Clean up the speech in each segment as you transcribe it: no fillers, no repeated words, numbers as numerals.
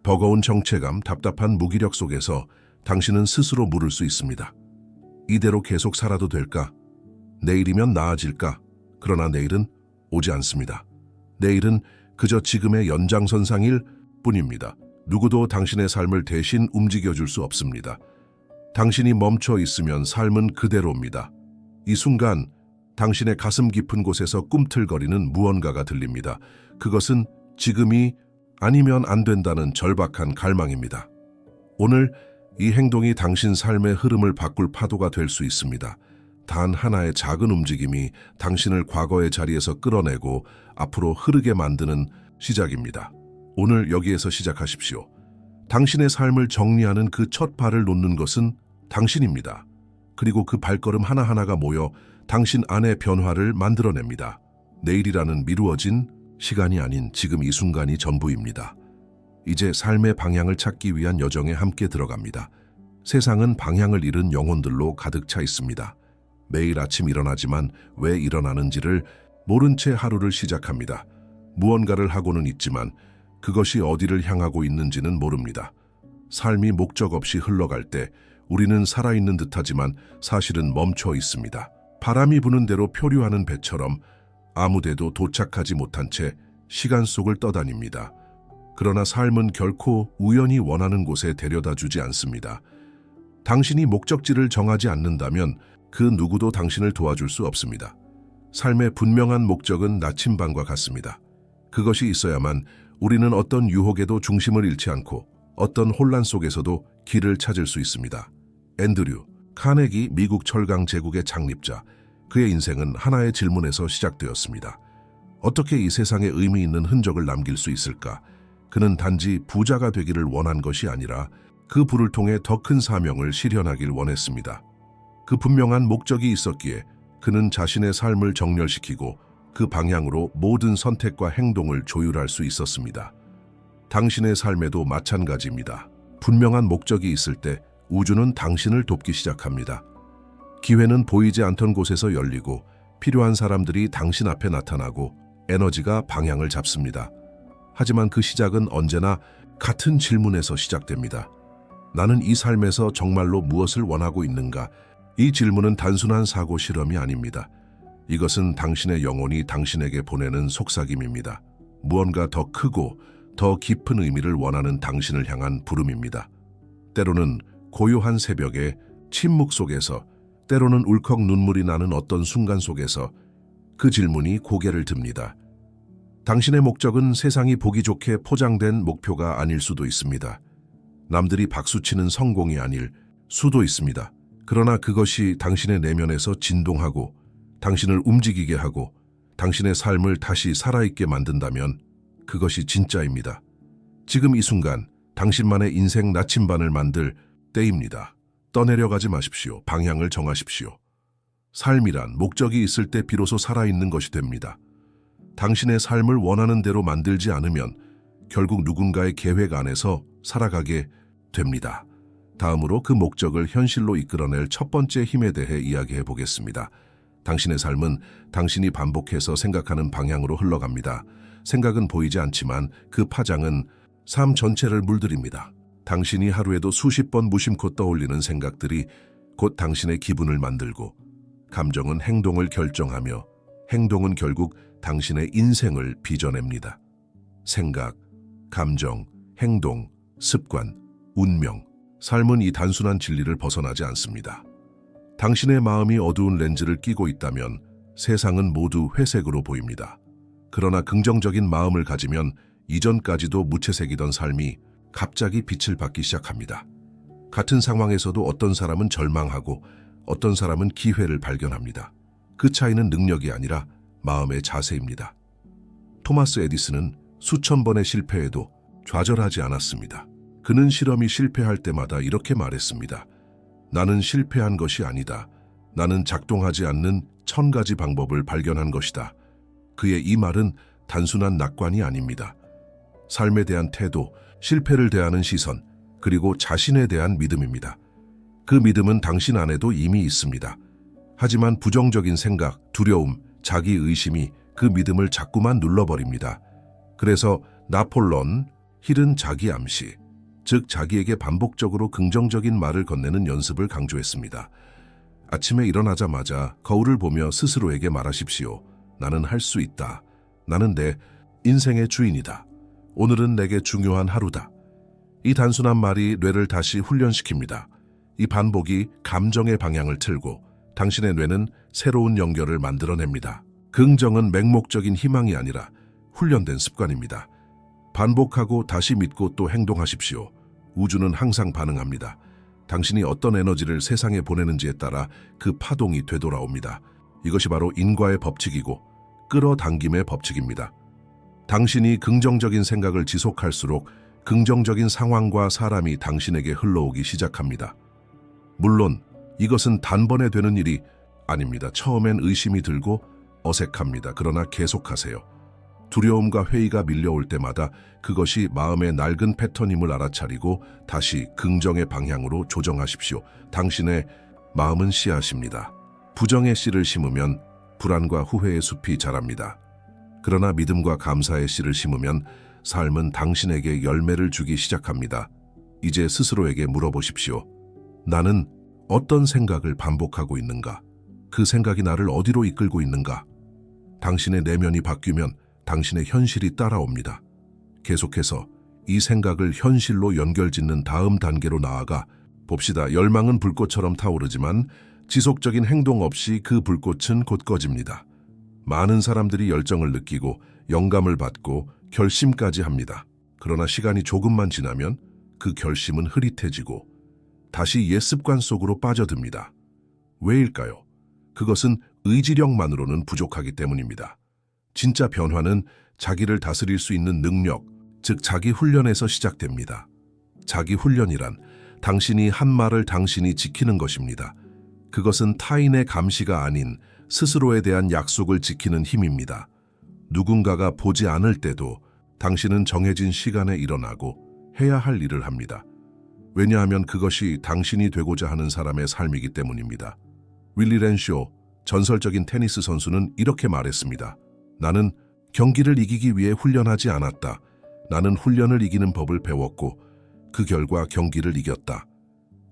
버거운 정체감, 답답한 무기력 속에서 당신은 스스로 물을 수 있습니다. 이대로 계속 살아도 될까? 내일이면 나아질까? 그러나 내일은 오지 않습니다. 내일은 그저 지금의 연장선상일 뿐입니다. 누구도 당신의 삶을 대신 움직여줄 수 없습니다. 당신이 멈춰 있으면 삶은 그대로입니다. 이 순간 당신의 가슴 깊은 곳에서 꿈틀거리는 무언가가 들립니다. 그것은 지금이 아니면 안 된다는 절박한 갈망입니다. 오늘 이 행동이 당신 삶의 흐름을 바꿀 파도가 될 수 있습니다. 단 하나의 작은 움직임이 당신을 과거의 자리에서 끌어내고 앞으로 흐르게 만드는 시작입니다. 오늘 여기에서 시작하십시오. 당신의 삶을 정리하는 그 첫 발을 놓는 것은 당신입니다. 그리고 그 발걸음 하나하나가 모여 당신 안의 변화를 만들어냅니다. 내일이라는 미루어진 시간이 아닌 지금 이 순간이 전부입니다. 이제 삶의 방향을 찾기 위한 여정에 함께 들어갑니다. 세상은 방향을 잃은 영혼들로 가득 차 있습니다. 매일 아침 일어나지만 왜 일어나는지를 모른 채 하루를 시작합니다. 무언가를 하고는 있지만 그것이 어디를 향하고 있는지는 모릅니다. 삶이 목적 없이 흘러갈 때 우리는 살아있는 듯하지만 사실은 멈춰 있습니다. 바람이 부는 대로 표류하는 배처럼 아무데도 도착하지 못한 채 시간 속을 떠다닙니다. 그러나 삶은 결코 우연히 원하는 곳에 데려다 주지 않습니다. 당신이 목적지를 정하지 않는다면 그 누구도 당신을 도와줄 수 없습니다. 삶의 분명한 목적은 나침반과 같습니다. 그것이 있어야만 우리는 어떤 유혹에도 중심을 잃지 않고 어떤 혼란 속에서도 길을 찾을 수 있습니다. 앤드류 카네기 미국 철강 제국의 창립자, 그의 인생은 하나의 질문에서 시작되었습니다. 어떻게 이 세상에 의미 있는 흔적을 남길 수 있을까? 그는 단지 부자가 되기를 원한 것이 아니라 그 부를 통해 더 큰 사명을 실현하길 원했습니다. 그 분명한 목적이 있었기에 그는 자신의 삶을 정렬시키고 그 방향으로 모든 선택과 행동을 조율할 수 있었습니다. 당신의 삶에도 마찬가지입니다. 분명한 목적이 있을 때 우주는 당신을 돕기 시작합니다. 기회는 보이지 않던 곳에서 열리고 필요한 사람들이 당신 앞에 나타나고 에너지가 방향을 잡습니다. 하지만 그 시작은 언제나 같은 질문에서 시작됩니다. 나는 이 삶에서 정말로 무엇을 원하고 있는가? 이 질문은 단순한 사고 실험이 아닙니다. 이것은 당신의 영혼이 당신에게 보내는 속삭임입니다. 무언가 더 크고 더 깊은 의미를 원하는 당신을 향한 부름입니다. 때로는 고요한 새벽에 침묵 속에서, 때로는 울컥 눈물이 나는 어떤 순간 속에서 그 질문이 고개를 듭니다. 당신의 목적은 세상이 보기 좋게 포장된 목표가 아닐 수도 있습니다. 남들이 박수치는 성공이 아닐 수도 있습니다. 그러나 그것이 당신의 내면에서 진동하고 당신을 움직이게 하고 당신의 삶을 다시 살아있게 만든다면 그것이 진짜입니다. 지금 이 순간 당신만의 인생 나침반을 만들 때입니다. 떠내려가지 마십시오. 방향을 정하십시오. 삶이란 목적이 있을 때 비로소 살아있는 것이 됩니다. 당신의 삶을 원하는 대로 만들지 않으면 결국 누군가의 계획 안에서 살아가게 됩니다. 다음으로 그 목적을 현실로 이끌어낼 첫 번째 힘에 대해 이야기해 보겠습니다. 당신의 삶은 당신이 반복해서 생각하는 방향으로 흘러갑니다. 생각은 보이지 않지만 그 파장은 삶 전체를 물들입니다. 당신이 하루에도 수십 번 무심코 떠올리는 생각들이 곧 당신의 기분을 만들고, 감정은 행동을 결정하며 행동은 결국 당신의 인생을 빚어냅니다. 생각, 감정, 행동, 습관, 운명, 삶은 이 단순한 진리를 벗어나지 않습니다. 당신의 마음이 어두운 렌즈를 끼고 있다면 세상은 모두 회색으로 보입니다. 그러나 긍정적인 마음을 가지면 이전까지도 무채색이던 삶이 갑자기 빛을 받기 시작합니다. 같은 상황에서도 어떤 사람은 절망하고 어떤 사람은 기회를 발견합니다. 그 차이는 능력이 아니라 마음의 자세입니다. 토마스 에디슨은 수천 번의 실패에도 좌절하지 않았습니다. 그는 실험이 실패할 때마다 이렇게 말했습니다. 나는 실패한 것이 아니다. 나는 작동하지 않는 1000가지 방법을 발견한 것이다. 그의 이 말은 단순한 낙관이 아닙니다. 삶에 대한 태도, 실패를 대하는 시선, 그리고 자신에 대한 믿음입니다. 그 믿음은 당신 안에도 이미 있습니다. 하지만 부정적인 생각, 두려움, 자기의심이 그 믿음을 자꾸만 눌러버립니다. 그래서 나폴레옹 힐은 자기 암시, 즉 자기에게 반복적으로 긍정적인 말을 건네는 연습을 강조했습니다. 아침에 일어나자마자 거울을 보며 스스로에게 말하십시오. 나는 할 수 있다. 나는 내 인생의 주인이다. 오늘은 내게 중요한 하루다. 이 단순한 말이 뇌를 다시 훈련시킵니다. 이 반복이 감정의 방향을 틀고 당신의 뇌는 새로운 연결을 만들어냅니다. 긍정은 맹목적인 희망이 아니라 훈련된 습관입니다. 반복하고 다시 믿고 또 행동하십시오. 우주는 항상 반응합니다. 당신이 어떤 에너지를 세상에 보내는지에 따라 그 파동이 되돌아옵니다. 이것이 바로 인과의 법칙이고 끌어당김의 법칙입니다. 당신이 긍정적인 생각을 지속할수록 긍정적인 상황과 사람이 당신에게 흘러오기 시작합니다. 물론 이것은 단번에 되는 일이 아닙니다. 처음엔 의심이 들고 어색합니다. 그러나 계속하세요. 두려움과 회의가 밀려올 때마다 그것이 마음의 낡은 패턴임을 알아차리고 다시 긍정의 방향으로 조정하십시오. 당신의 마음은 씨앗입니다. 부정의 씨를 심으면 불안과 후회의 숲이 자랍니다. 그러나 믿음과 감사의 씨를 심으면 삶은 당신에게 열매를 주기 시작합니다. 이제 스스로에게 물어보십시오. 나는 어떤 생각을 반복하고 있는가? 그 생각이 나를 어디로 이끌고 있는가? 당신의 내면이 바뀌면 당신의 현실이 따라옵니다. 계속해서 이 생각을 현실로 연결짓는 다음 단계로 나아가 봅시다. 열망은 불꽃처럼 타오르지만 지속적인 행동 없이 그 불꽃은 곧 꺼집니다. 많은 사람들이 열정을 느끼고 영감을 받고 결심까지 합니다. 그러나 시간이 조금만 지나면 그 결심은 흐릿해지고 다시 옛 습관 속으로 빠져듭니다. 왜일까요? 그것은 의지력만으로는 부족하기 때문입니다. 진짜 변화는 자기를 다스릴 수 있는 능력, 즉 자기 훈련에서 시작됩니다. 자기 훈련이란 당신이 한 말을 당신이 지키는 것입니다. 그것은 타인의 감시가 아닌 스스로에 대한 약속을 지키는 힘입니다. 누군가가 보지 않을 때도 당신은 정해진 시간에 일어나고 해야 할 일을 합니다. 왜냐하면 그것이 당신이 되고자 하는 사람의 삶이기 때문입니다. 윌리 렌쇼, 전설적인 테니스 선수는 이렇게 말했습니다. 나는 경기를 이기기 위해 훈련하지 않았다. 나는 훈련을 이기는 법을 배웠고 그 결과 경기를 이겼다.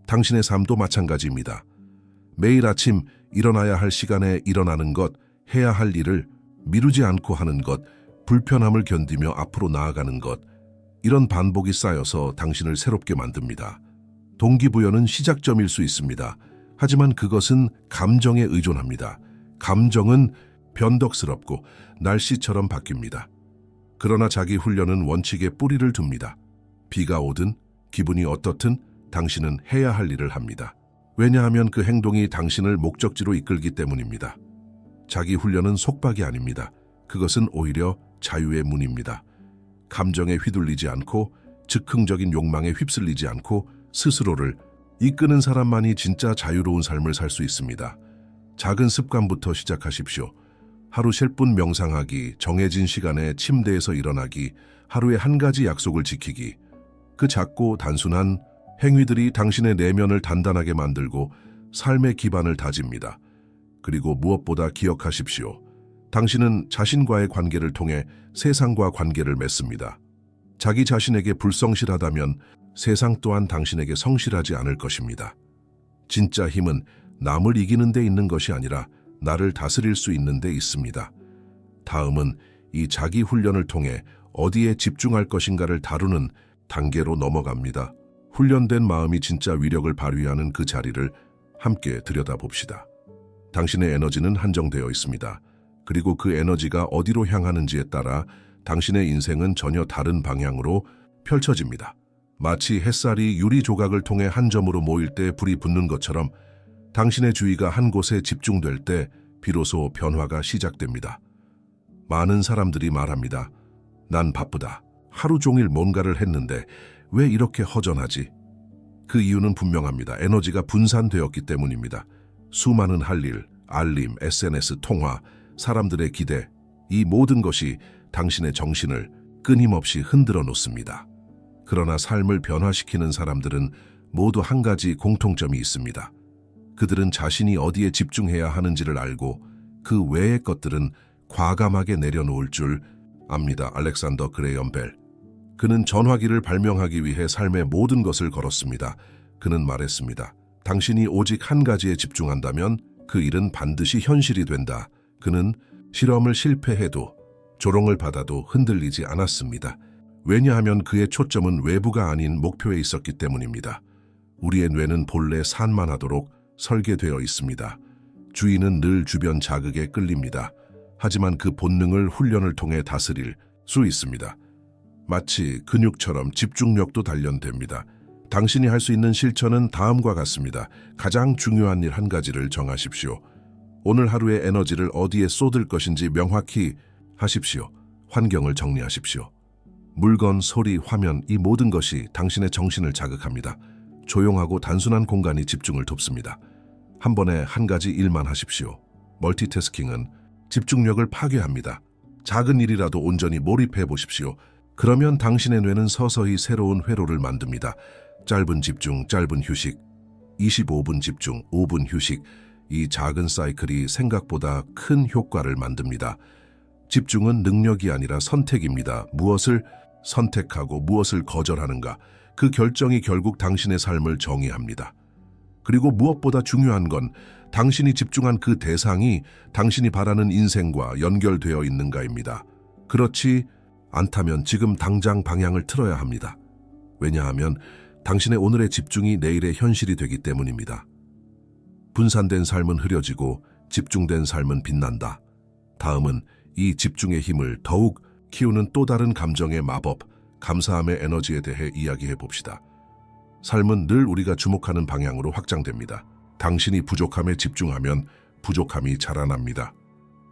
당신의 삶도 마찬가지입니다. 매일 아침 일어나야 할 시간에 일어나는 것, 해야 할 일을 미루지 않고 하는 것, 불편함을 견디며 앞으로 나아가는 것, 이런 반복이 쌓여서 당신을 새롭게 만듭니다. 동기부여는 시작점일 수 있습니다. 하지만 그것은 감정에 의존합니다. 감정은 변덕스럽고 날씨처럼 바뀝니다. 그러나 자기 훈련은 원칙에 뿌리를 둡니다. 비가 오든 기분이 어떻든 당신은 해야 할 일을 합니다. 왜냐하면 그 행동이 당신을 목적지로 이끌기 때문입니다. 자기 훈련은 속박이 아닙니다. 그것은 오히려 자유의 문입니다. 감정에 휘둘리지 않고 즉흥적인 욕망에 휩쓸리지 않고 스스로를 이끄는 사람만이 진짜 자유로운 삶을 살 수 있습니다. 작은 습관부터 시작하십시오. 하루 10분 명상하기, 정해진 시간에 침대에서 일어나기, 하루에 한 가지 약속을 지키기. 그 작고 단순한 행위들이 당신의 내면을 단단하게 만들고 삶의 기반을 다집니다. 그리고 무엇보다 기억하십시오. 당신은 자신과의 관계를 통해 세상과 관계를 맺습니다. 자기 자신에게 불성실하다면 세상 또한 당신에게 성실하지 않을 것입니다. 진짜 힘은 남을 이기는 데 있는 것이 아니라 나를 다스릴 수 있는 데 있습니다. 다음은 이 자기 훈련을 통해 어디에 집중할 것인가를 다루는 단계로 넘어갑니다. 훈련된 마음이 진짜 위력을 발휘하는 그 자리를 함께 들여다봅시다. 당신의 에너지는 한정되어 있습니다. 그리고 그 에너지가 어디로 향하는지에 따라 당신의 인생은 전혀 다른 방향으로 펼쳐집니다. 마치 햇살이 유리 조각을 통해 한 점으로 모일 때 불이 붙는 것처럼 당신의 주의가 한 곳에 집중될 때 비로소 변화가 시작됩니다. 많은 사람들이 말합니다. 난 바쁘다. 하루 종일 뭔가를 했는데 왜 이렇게 허전하지? 그 이유는 분명합니다. 에너지가 분산되었기 때문입니다. 수많은 할 일, 알림, SNS 통화, 사람들의 기대, 이 모든 것이 당신의 정신을 끊임없이 흔들어 놓습니다. 그러나 삶을 변화시키는 사람들은 모두 한 가지 공통점이 있습니다. 그들은 자신이 어디에 집중해야 하는지를 알고 그 외의 것들은 과감하게 내려놓을 줄 압니다. 알렉산더 그레이엄 벨. 그는 전화기를 발명하기 위해 삶의 모든 것을 걸었습니다. 그는 말했습니다. 당신이 오직 한 가지에 집중한다면 그 일은 반드시 현실이 된다. 그는 실험을 실패해도 조롱을 받아도 흔들리지 않았습니다. 왜냐하면 그의 초점은 외부가 아닌 목표에 있었기 때문입니다. 우리의 뇌는 본래 산만하도록 설계되어 있습니다. 주의는 늘 주변 자극에 끌립니다. 하지만 그 본능을 훈련을 통해 다스릴 수 있습니다. 마치 근육처럼 집중력도 단련됩니다. 당신이 할 수 있는 실천은 다음과 같습니다. 가장 중요한 일 한 가지를 정하십시오. 오늘 하루의 에너지를 어디에 쏟을 것인지 명확히 하십시오. 환경을 정리하십시오. 물건, 소리, 화면, 이 모든 것이 당신의 정신을 자극합니다. 조용하고 단순한 공간이 집중을 돕습니다. 한 번에 한 가지 일만 하십시오. 멀티태스킹은 집중력을 파괴합니다. 작은 일이라도 온전히 몰입해 보십시오. 그러면 당신의 뇌는 서서히 새로운 회로를 만듭니다. 짧은 집중, 짧은 휴식, 25분 집중, 5분 휴식. 이 작은 사이클이 생각보다 큰 효과를 만듭니다. 집중은 능력이 아니라 선택입니다. 무엇을 선택하고 무엇을 거절하는가, 그 결정이 결국 당신의 삶을 정의합니다. 그리고 무엇보다 중요한 건 당신이 집중한 그 대상이 당신이 바라는 인생과 연결되어 있는가입니다. 그렇지 않다면 지금 당장 방향을 틀어야 합니다. 왜냐하면 당신의 오늘의 집중이 내일의 현실이 되기 때문입니다. 분산된 삶은 흐려지고 집중된 삶은 빛난다. 다음은 이 집중의 힘을 더욱 키우는 또 다른 감정의 마법, 감사함의 에너지에 대해 이야기해 봅시다. 삶은 늘 우리가 주목하는 방향으로 확장됩니다. 당신이 부족함에 집중하면 부족함이 자라납니다.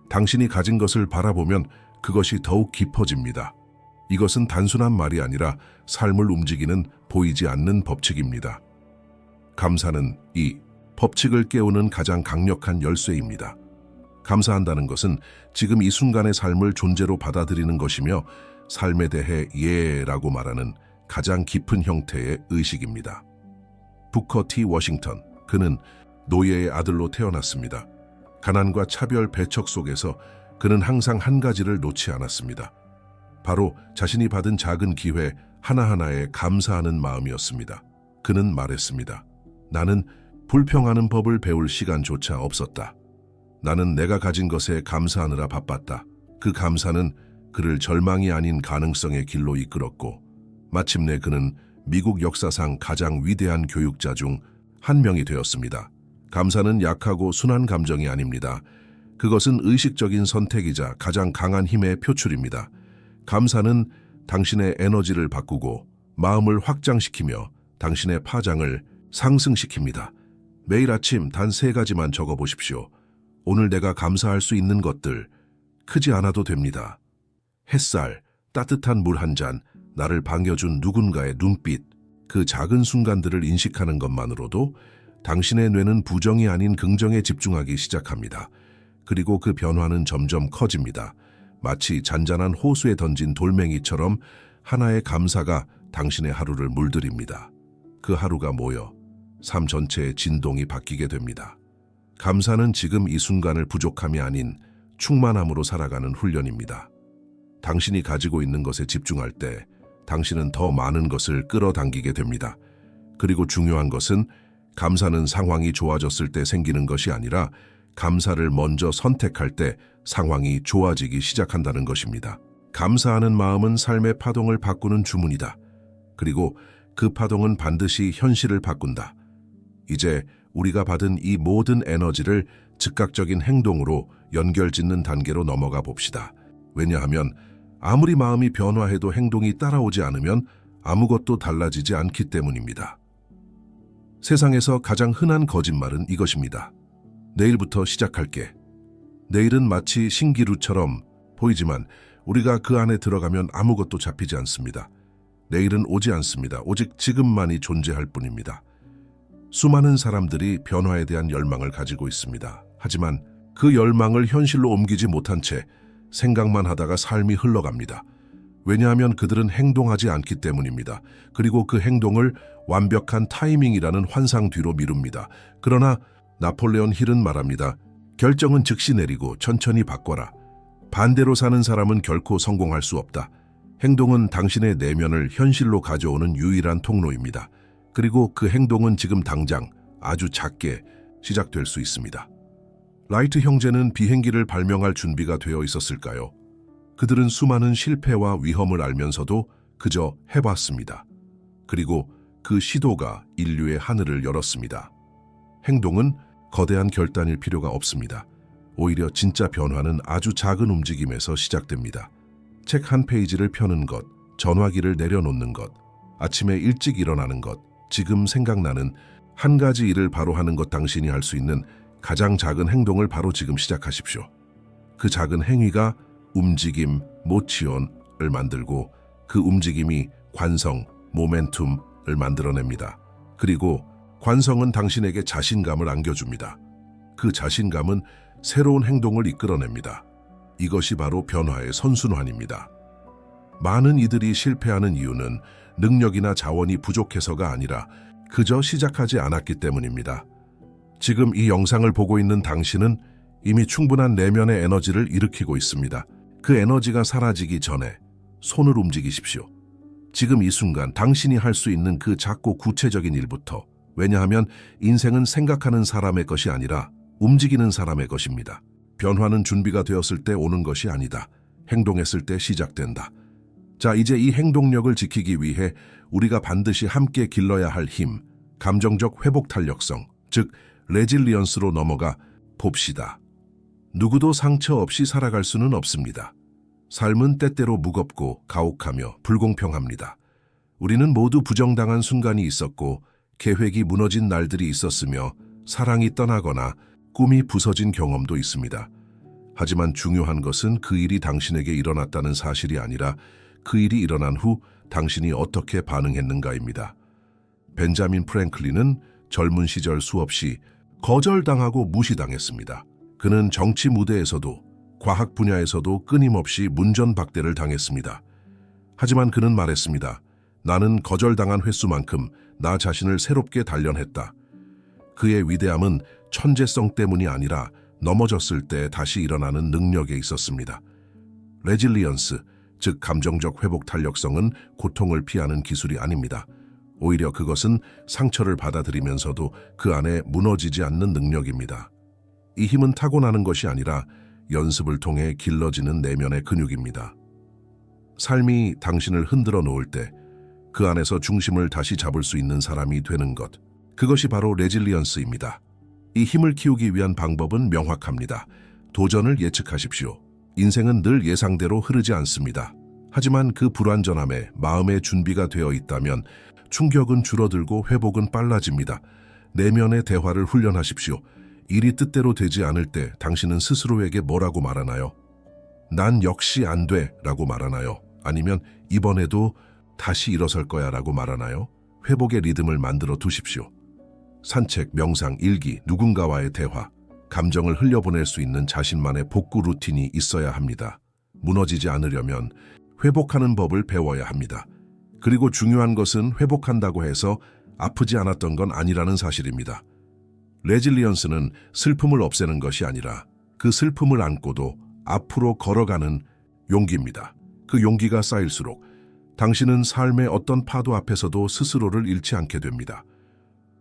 당신이 가진 것을 바라보면 그것이 더욱 깊어집니다. 이것은 단순한 말이 아니라 삶을 움직이는 보이지 않는 법칙입니다. 감사는 이 법칙을 깨우는 가장 강력한 열쇠입니다. 감사한다는 것은 지금 이 순간의 삶을 존재로 받아들이는 것이며 삶에 대해 예라고 말하는 가장 깊은 형태의 의식입니다. 부커 T. 워싱턴, 그는 노예의 아들로 태어났습니다. 가난과 차별 배척 속에서 그는 항상 한 가지를 놓지 않았습니다. 바로 자신이 받은 작은 기회 하나하나에 감사하는 마음이었습니다. 그는 말했습니다. 나는 불평하는 법을 배울 시간조차 없었다. 나는 내가 가진 것에 감사하느라 바빴다. 그 감사는 그를 절망이 아닌 가능성의 길로 이끌었고 마침내 그는 미국 역사상 가장 위대한 교육자 중 한 명이 되었습니다. 감사는 약하고 순한 감정이 아닙니다. 그것은 의식적인 선택이자 가장 강한 힘의 표출입니다. 감사는 당신의 에너지를 바꾸고 마음을 확장시키며 당신의 파장을 상승시킵니다. 매일 아침 단 3가지만 적어보십시오. 오늘 내가 감사할 수 있는 것들, 크지 않아도 됩니다. 햇살, 따뜻한 물 한 잔, 나를 반겨준 누군가의 눈빛, 그 작은 순간들을 인식하는 것만으로도 당신의 뇌는 부정이 아닌 긍정에 집중하기 시작합니다. 그리고 그 변화는 점점 커집니다. 마치 잔잔한 호수에 던진 돌멩이처럼 하나의 감사가 당신의 하루를 물들입니다. 그 하루가 모여 삶 전체의 진동이 바뀌게 됩니다. 감사는 지금 이 순간을 부족함이 아닌 충만함으로 살아가는 훈련입니다. 당신이 가지고 있는 것에 집중할 때 당신은 더 많은 것을 끌어당기게 됩니다. 그리고 중요한 것은 감사는 상황이 좋아졌을 때 생기는 것이 아니라 감사를 먼저 선택할 때 상황이 좋아지기 시작한다는 것입니다. 감사하는 마음은 삶의 파동을 바꾸는 주문이다. 그리고 그 파동은 반드시 현실을 바꾼다. 이제 우리가 받은 이 모든 에너지를 즉각적인 행동으로 연결짓는 단계로 넘어가 봅시다. 왜냐하면 아무리 마음이 변화해도 행동이 따라오지 않으면 아무것도 달라지지 않기 때문입니다. 세상에서 가장 흔한 거짓말은 이것입니다. 내일부터 시작할게. 내일은 마치 신기루처럼 보이지만 우리가 그 안에 들어가면 아무것도 잡히지 않습니다. 내일은 오지 않습니다. 오직 지금만이 존재할 뿐입니다. 수많은 사람들이 변화에 대한 열망을 가지고 있습니다. 하지만 그 열망을 현실로 옮기지 못한 채 생각만 하다가 삶이 흘러갑니다. 왜냐하면 그들은 행동하지 않기 때문입니다. 그리고 그 행동을 완벽한 타이밍이라는 환상 뒤로 미룹니다. 그러나 나폴레온 힐은 말합니다. 결정은 즉시 내리고 천천히 바꿔라. 반대로 사는 사람은 결코 성공할 수 없다. 행동은 당신의 내면을 현실로 가져오는 유일한 통로입니다. 그리고 그 행동은 지금 당장 아주 작게 시작될 수 있습니다. 라이트 형제는 비행기를 발명할 준비가 되어 있었을까요? 그들은 수많은 실패와 위험을 알면서도 그저 해봤습니다. 그리고 그 시도가 인류의 하늘을 열었습니다. 행동은 거대한 결단일 필요가 없습니다. 오히려 진짜 변화는 아주 작은 움직임에서 시작됩니다. 책 한 페이지를 펴는 것, 전화기를 내려놓는 것, 아침에 일찍 일어나는 것, 지금 생각나는 한 가지 일을 바로 하는 것, 당신이 할 수 있는 가장 작은 행동을 바로 지금 시작하십시오. 그 작은 행위가 움직임, 모치온을 만들고 그 움직임이 관성, 모멘툼을 만들어냅니다. 그리고 관성은 당신에게 자신감을 안겨줍니다. 그 자신감은 새로운 행동을 이끌어냅니다. 이것이 바로 변화의 선순환입니다. 많은 이들이 실패하는 이유는 능력이나 자원이 부족해서가 아니라 그저 시작하지 않았기 때문입니다. 지금 이 영상을 보고 있는 당신은 이미 충분한 내면의 에너지를 일으키고 있습니다. 그 에너지가 사라지기 전에 손을 움직이십시오. 지금 이 순간 당신이 할 수 있는 그 작고 구체적인 일부터. 왜냐하면 인생은 생각하는 사람의 것이 아니라 움직이는 사람의 것입니다. 변화는 준비가 되었을 때 오는 것이 아니다. 행동했을 때 시작된다. 자, 이제 이 행동력을 지키기 위해 우리가 반드시 함께 길러야 할 힘, 감정적 회복 탄력성, 즉 레질리언스로 넘어가 봅시다. 누구도 상처 없이 살아갈 수는 없습니다. 삶은 때때로 무겁고 가혹하며 불공평합니다. 우리는 모두 부정당한 순간이 있었고 계획이 무너진 날들이 있었으며 사랑이 떠나거나 꿈이 부서진 경험도 있습니다. 하지만 중요한 것은 그 일이 당신에게 일어났다는 사실이 아니라 그 일이 일어난 후 당신이 어떻게 반응했는가입니다. 벤자민 프랭클린은 젊은 시절 수없이 거절당하고 무시당했습니다. 그는 정치 무대에서도 과학 분야에서도 끊임없이 문전박대를 당했습니다. 하지만 그는 말했습니다. 나는 거절당한 횟수만큼 나 자신을 새롭게 단련했다. 그의 위대함은 천재성 때문이 아니라 넘어졌을 때 다시 일어나는 능력에 있었습니다. 레질리언스, 즉 감정적 회복 탄력성은 고통을 피하는 기술이 아닙니다. 오히려 그것은 상처를 받아들이면서도 그 안에 무너지지 않는 능력입니다. 이 힘은 타고나는 것이 아니라 연습을 통해 길러지는 내면의 근육입니다. 삶이 당신을 흔들어 놓을 때 그 안에서 중심을 다시 잡을 수 있는 사람이 되는 것, 그것이 바로 레질리언스입니다. 이 힘을 키우기 위한 방법은 명확합니다. 도전을 예측하십시오. 인생은 늘 예상대로 흐르지 않습니다. 하지만 그 불완전함에 마음의 준비가 되어 있다면 충격은 줄어들고 회복은 빨라집니다. 내면의 대화를 훈련하십시오. 일이 뜻대로 되지 않을 때 당신은 스스로에게 뭐라고 말하나요? 난 역시 안 돼 라고 말하나요? 아니면 이번에도 다시 일어설 거야 라고 말하나요? 회복의 리듬을 만들어 두십시오. 산책, 명상, 일기, 누군가와의 대화, 감정을 흘려보낼 수 있는 자신만의 복구 루틴이 있어야 합니다. 무너지지 않으려면 회복하는 법을 배워야 합니다. 그리고 중요한 것은 회복한다고 해서 아프지 않았던 건 아니라는 사실입니다. 레질리언스는 슬픔을 없애는 것이 아니라 그 슬픔을 안고도 앞으로 걸어가는 용기입니다. 그 용기가 쌓일수록 당신은 삶의 어떤 파도 앞에서도 스스로를 잃지 않게 됩니다.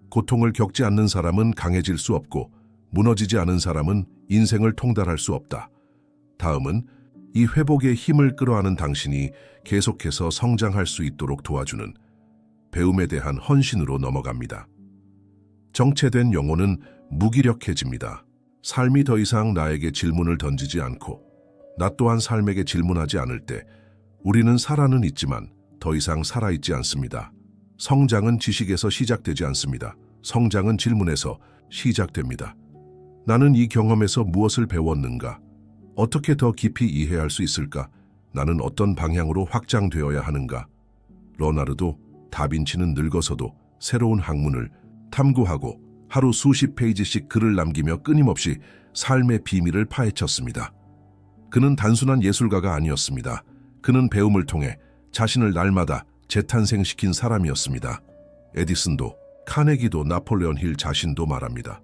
고통을 겪지 않는 사람은 강해질 수 없고 무너지지 않은 사람은 인생을 통달할 수 없다. 다음은 이 회복의 힘을 끌어안은 당신이 계속해서 성장할 수 있도록 도와주는 배움에 대한 헌신으로 넘어갑니다. 정체된 영혼은 무기력해집니다. 삶이 더 이상 나에게 질문을 던지지 않고 나 또한 삶에게 질문하지 않을 때 우리는 살아는 있지만 더 이상 살아있지 않습니다. 성장은 지식에서 시작되지 않습니다. 성장은 질문에서 시작됩니다. 나는 이 경험에서 무엇을 배웠는가? 어떻게 더 깊이 이해할 수 있을까? 나는 어떤 방향으로 확장되어야 하는가? 레오나르도 다빈치는 늙어서도 새로운 학문을 탐구하고 하루 수십 페이지씩 글을 남기며 끊임없이 삶의 비밀을 파헤쳤습니다. 그는 단순한 예술가가 아니었습니다. 그는 배움을 통해 자신을 날마다 재탄생시킨 사람이었습니다. 에디슨도, 카네기도, 나폴레온 힐 자신도 말합니다.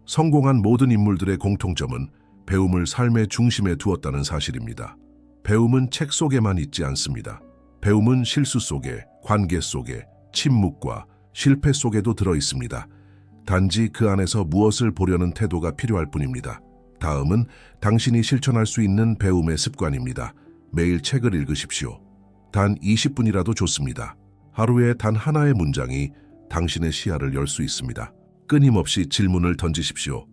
성공한 모든 인물들의 공통점은 배움을 삶의 중심에 두었다는 사실입니다. 배움은 책 속에만 있지 않습니다. 배움은 실수 속에, 관계 속에, 침묵과 실패 속에도 들어 있습니다. 단지 그 안에서 무엇을 보려는 태도가 필요할 뿐입니다. 다음은 당신이 실천할 수 있는 배움의 습관입니다. 매일 책을 읽으십시오. 단 20분이라도 좋습니다. 하루에 단 하나의 문장이 당신의 시야를 열 수 있습니다. 끊임없이 질문을 던지십시오.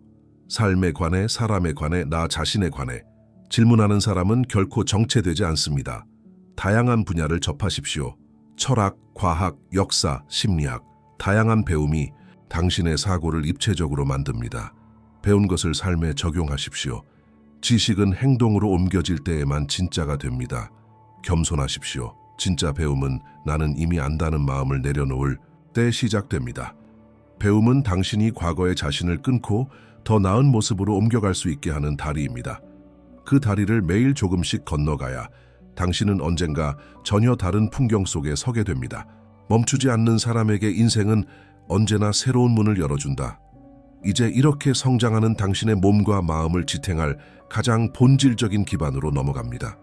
삶에 관해, 사람에 관해, 나 자신에 관해. 질문하는 사람은 결코 정체되지 않습니다. 다양한 분야를 접하십시오. 철학, 과학, 역사, 심리학, 다양한 배움이 당신의 사고를 입체적으로 만듭니다. 배운 것을 삶에 적용하십시오. 지식은 행동으로 옮겨질 때에만 진짜가 됩니다. 겸손하십시오. 진짜 배움은 나는 이미 안다는 마음을 내려놓을 때 시작됩니다. 배움은 당신이 과거의 자신을 끊고 더 나은 모습으로 옮겨갈 수 있게 하는 다리입니다. 그 다리를 매일 조금씩 건너가야 당신은 언젠가 전혀 다른 풍경 속에 서게 됩니다. 멈추지 않는 사람에게 인생은 언제나 새로운 문을 열어준다. 이제 이렇게 성장하는 당신의 몸과 마음을 지탱할 가장 본질적인 기반으로 넘어갑니다.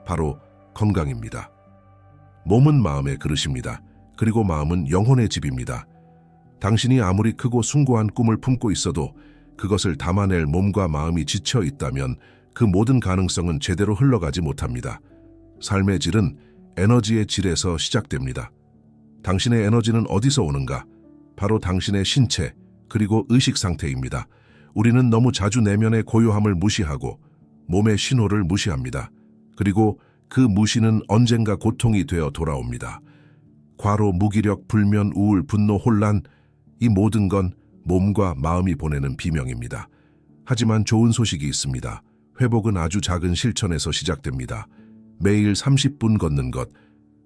바로 건강입니다. 몸은 마음의 그릇입니다. 그리고 마음은 영혼의 집입니다. 당신이 아무리 크고 숭고한 꿈을 품고 있어도 그것을 담아낼 몸과 마음이 지쳐 있다면 그 모든 가능성은 제대로 흘러가지 못합니다. 삶의 질은 에너지의 질에서 시작됩니다. 당신의 에너지는 어디서 오는가? 바로 당신의 신체, 그리고 의식 상태입니다. 우리는 너무 자주 내면의 고요함을 무시하고 몸의 신호를 무시합니다. 그리고 그 무시는 언젠가 고통이 되어 돌아옵니다. 과로, 무기력, 불면, 우울, 분노, 혼란, 이 모든 건 몸과 마음이 보내는 비명입니다. 하지만 좋은 소식이 있습니다. 회복은 아주 작은 실천에서 시작됩니다. 매일 30분 걷는 것,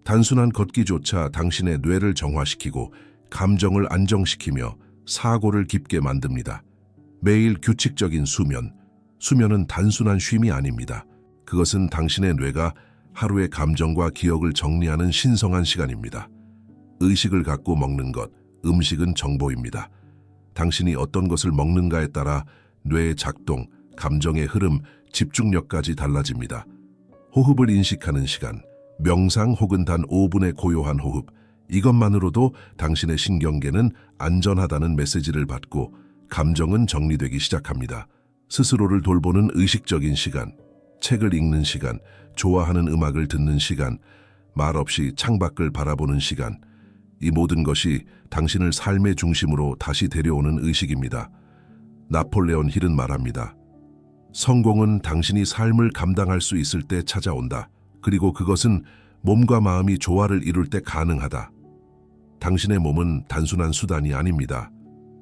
단순한 걷기조차 당신의 뇌를 정화시키고 감정을 안정시키며 사고를 깊게 만듭니다. 매일 규칙적인 수면, 수면은 단순한 쉼이 아닙니다. 그것은 당신의 뇌가 하루의 감정과 기억을 정리하는 신성한 시간입니다. 의식을 갖고 먹는 것, 음식은 정보입니다. 당신이 어떤 것을 먹는가에 따라 뇌의 작동, 감정의 흐름, 집중력까지 달라집니다. 호흡을 인식하는 시간, 명상 혹은 단 5분의 고요한 호흡, 이것만으로도 당신의 신경계는 안전하다는 메시지를 받고 감정은 정리되기 시작합니다. 스스로를 돌보는 의식적인 시간, 책을 읽는 시간, 좋아하는 음악을 듣는 시간, 말없이 창밖을 바라보는 시간, 이 모든 것이 당신을 삶의 중심으로 다시 데려오는 의식입니다. 나폴레온 힐은 말합니다. 성공은 당신이 삶을 감당할 수 있을 때 찾아온다. 그리고 그것은 몸과 마음이 조화를 이룰 때 가능하다. 당신의 몸은 단순한 수단이 아닙니다.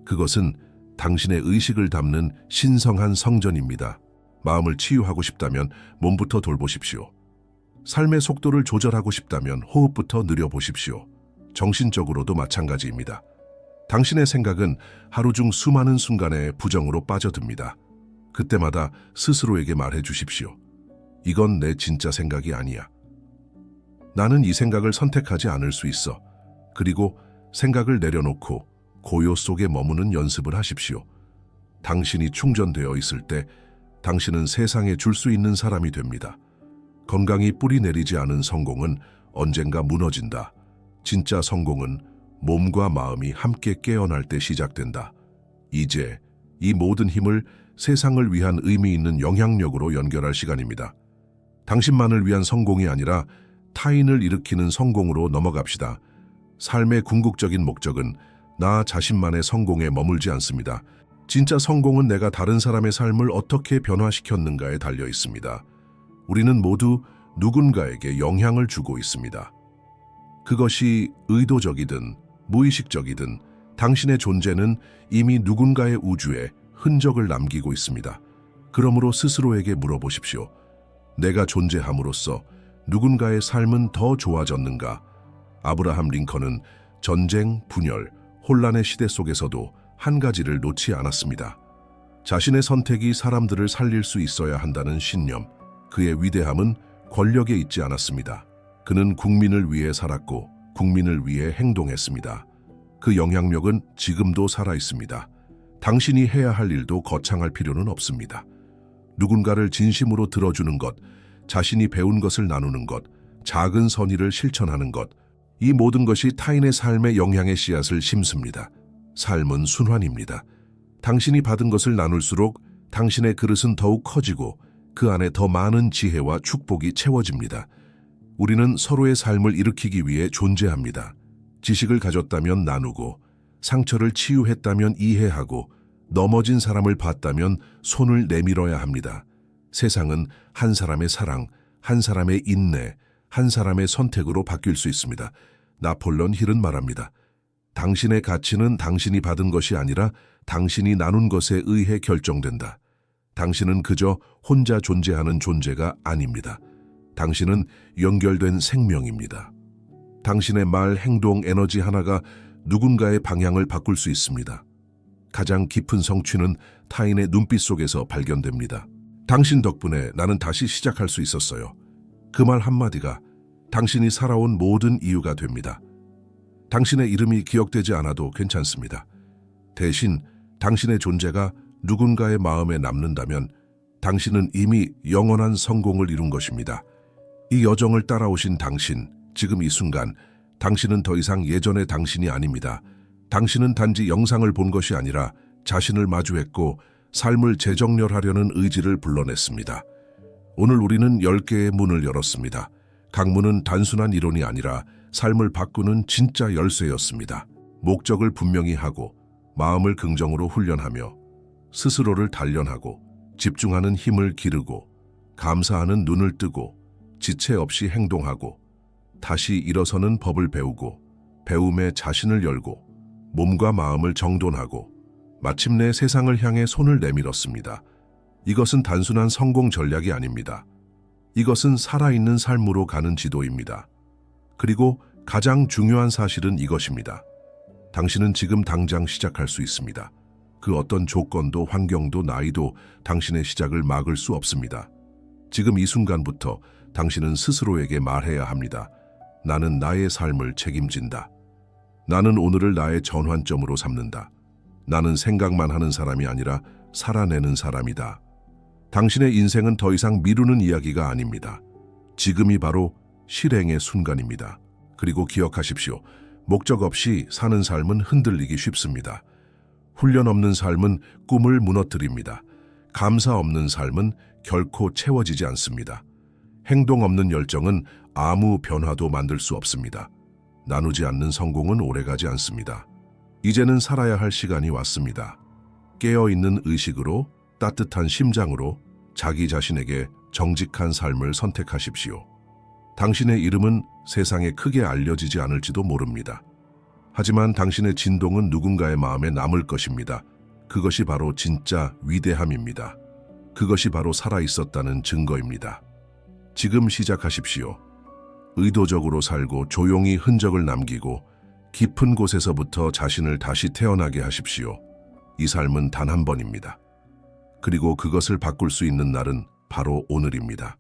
그것은 당신의 의식을 담는 신성한 성전입니다. 마음을 치유하고 싶다면 몸부터 돌보십시오. 삶의 속도를 조절하고 싶다면 호흡부터 느려보십시오. 정신적으로도 마찬가지입니다. 당신의 생각은 하루 중 수많은 순간에 부정으로 빠져듭니다. 그때마다 스스로에게 말해 주십시오. 이건 내 진짜 생각이 아니야. 나는 이 생각을 선택하지 않을 수 있어. 그리고 생각을 내려놓고 고요 속에 머무는 연습을 하십시오. 당신이 충전되어 있을 때 당신은 세상에 줄 수 있는 사람이 됩니다. 건강이 뿌리 내리지 않은 성공은 언젠가 무너진다. 진짜 성공은 몸과 마음이 함께 깨어날 때 시작된다. 이제 이 모든 힘을 세상을 위한 의미 있는 영향력으로 연결할 시간입니다. 당신만을 위한 성공이 아니라 타인을 일으키는 성공으로 넘어갑시다. 삶의 궁극적인 목적은 나 자신만의 성공에 머물지 않습니다. 진짜 성공은 내가 다른 사람의 삶을 어떻게 변화시켰는가에 달려 있습니다. 우리는 모두 누군가에게 영향을 주고 있습니다. 그것이 의도적이든 무의식적이든 당신의 존재는 이미 누군가의 우주에 흔적을 남기고 있습니다. 그러므로 스스로에게 물어보십시오. 내가 존재함으로써 누군가의 삶은 더 좋아졌는가? 아브라함 링컨은 전쟁, 분열, 혼란의 시대 속에서도 한 가지를 놓지 않았습니다. 자신의 선택이 사람들을 살릴 수 있어야 한다는 신념, 그의 위대함은 권력에 있지 않았습니다. 그는 국민을 위해 살았고 국민을 위해 행동했습니다. 그 영향력은 지금도 살아있습니다. 당신이 해야 할 일도 거창할 필요는 없습니다. 누군가를 진심으로 들어주는 것, 자신이 배운 것을 나누는 것, 작은 선의를 실천하는 것, 이 모든 것이 타인의 삶에 영향의 씨앗을 심습니다. 삶은 순환입니다. 당신이 받은 것을 나눌수록 당신의 그릇은 더욱 커지고 그 안에 더 많은 지혜와 축복이 채워집니다. 우리는 서로의 삶을 일으키기 위해 존재합니다. 지식을 가졌다면 나누고, 상처를 치유했다면 이해하고, 넘어진 사람을 봤다면 손을 내밀어야 합니다. 세상은 한 사람의 사랑, 한 사람의 인내, 한 사람의 선택으로 바뀔 수 있습니다. 나폴레옹 힐은 말합니다. 당신의 가치는 당신이 받은 것이 아니라 당신이 나눈 것에 의해 결정된다. 당신은 그저 혼자 존재하는 존재가 아닙니다. 당신은 연결된 생명입니다. 당신의 말, 행동, 에너지 하나가 누군가의 방향을 바꿀 수 있습니다. 가장 깊은 성취는 타인의 눈빛 속에서 발견됩니다. 당신 덕분에 나는 다시 시작할 수 있었어요. 그 말 한마디가 당신이 살아온 모든 이유가 됩니다. 당신의 이름이 기억되지 않아도 괜찮습니다. 대신 당신의 존재가 누군가의 마음에 남는다면 당신은 이미 영원한 성공을 이룬 것입니다. 이 여정을 따라오신 당신, 지금 이 순간 당신은 더 이상 예전의 당신이 아닙니다. 당신은 단지 영상을 본 것이 아니라 자신을 마주했고 삶을 재정렬하려는 의지를 불러냈습니다. 오늘 우리는 10개의 문을 열었습니다. 각 문은 단순한 이론이 아니라 삶을 바꾸는 진짜 열쇠였습니다. 목적을 분명히 하고 마음을 긍정으로 훈련하며 스스로를 단련하고 집중하는 힘을 기르고 감사하는 눈을 뜨고 지체 없이 행동하고 다시 일어서는 법을 배우고 배움에 자신을 열고 몸과 마음을 정돈하고 마침내 세상을 향해 손을 내밀었습니다. 이것은 단순한 성공 전략이 아닙니다. 이것은 살아있는 삶으로 가는 지도입니다. 그리고 가장 중요한 사실은 이것입니다. 당신은 지금 당장 시작할 수 있습니다. 그 어떤 조건도 환경도 나이도 당신의 시작을 막을 수 없습니다. 지금 이 순간부터 당신은 스스로에게 말해야 합니다. 나는 나의 삶을 책임진다. 나는 오늘을 나의 전환점으로 삼는다. 나는 생각만 하는 사람이 아니라 살아내는 사람이다. 당신의 인생은 더 이상 미루는 이야기가 아닙니다. 지금이 바로 실행의 순간입니다. 그리고 기억하십시오. 목적 없이 사는 삶은 흔들리기 쉽습니다. 훈련 없는 삶은 꿈을 무너뜨립니다. 감사 없는 삶은 결코 채워지지 않습니다. 행동 없는 열정은 아무 변화도 만들 수 없습니다. 나누지 않는 성공은 오래가지 않습니다. 이제는 살아야 할 시간이 왔습니다. 깨어있는 의식으로, 따뜻한 심장으로 자기 자신에게 정직한 삶을 선택하십시오. 당신의 이름은 세상에 크게 알려지지 않을지도 모릅니다. 하지만 당신의 진동은 누군가의 마음에 남을 것입니다. 그것이 바로 진짜 위대함입니다. 그것이 바로 살아있었다는 증거입니다. 지금 시작하십시오. 의도적으로 살고 조용히 흔적을 남기고 깊은 곳에서부터 자신을 다시 태어나게 하십시오. 이 삶은 단 한 번입니다. 그리고 그것을 바꿀 수 있는 날은 바로 오늘입니다.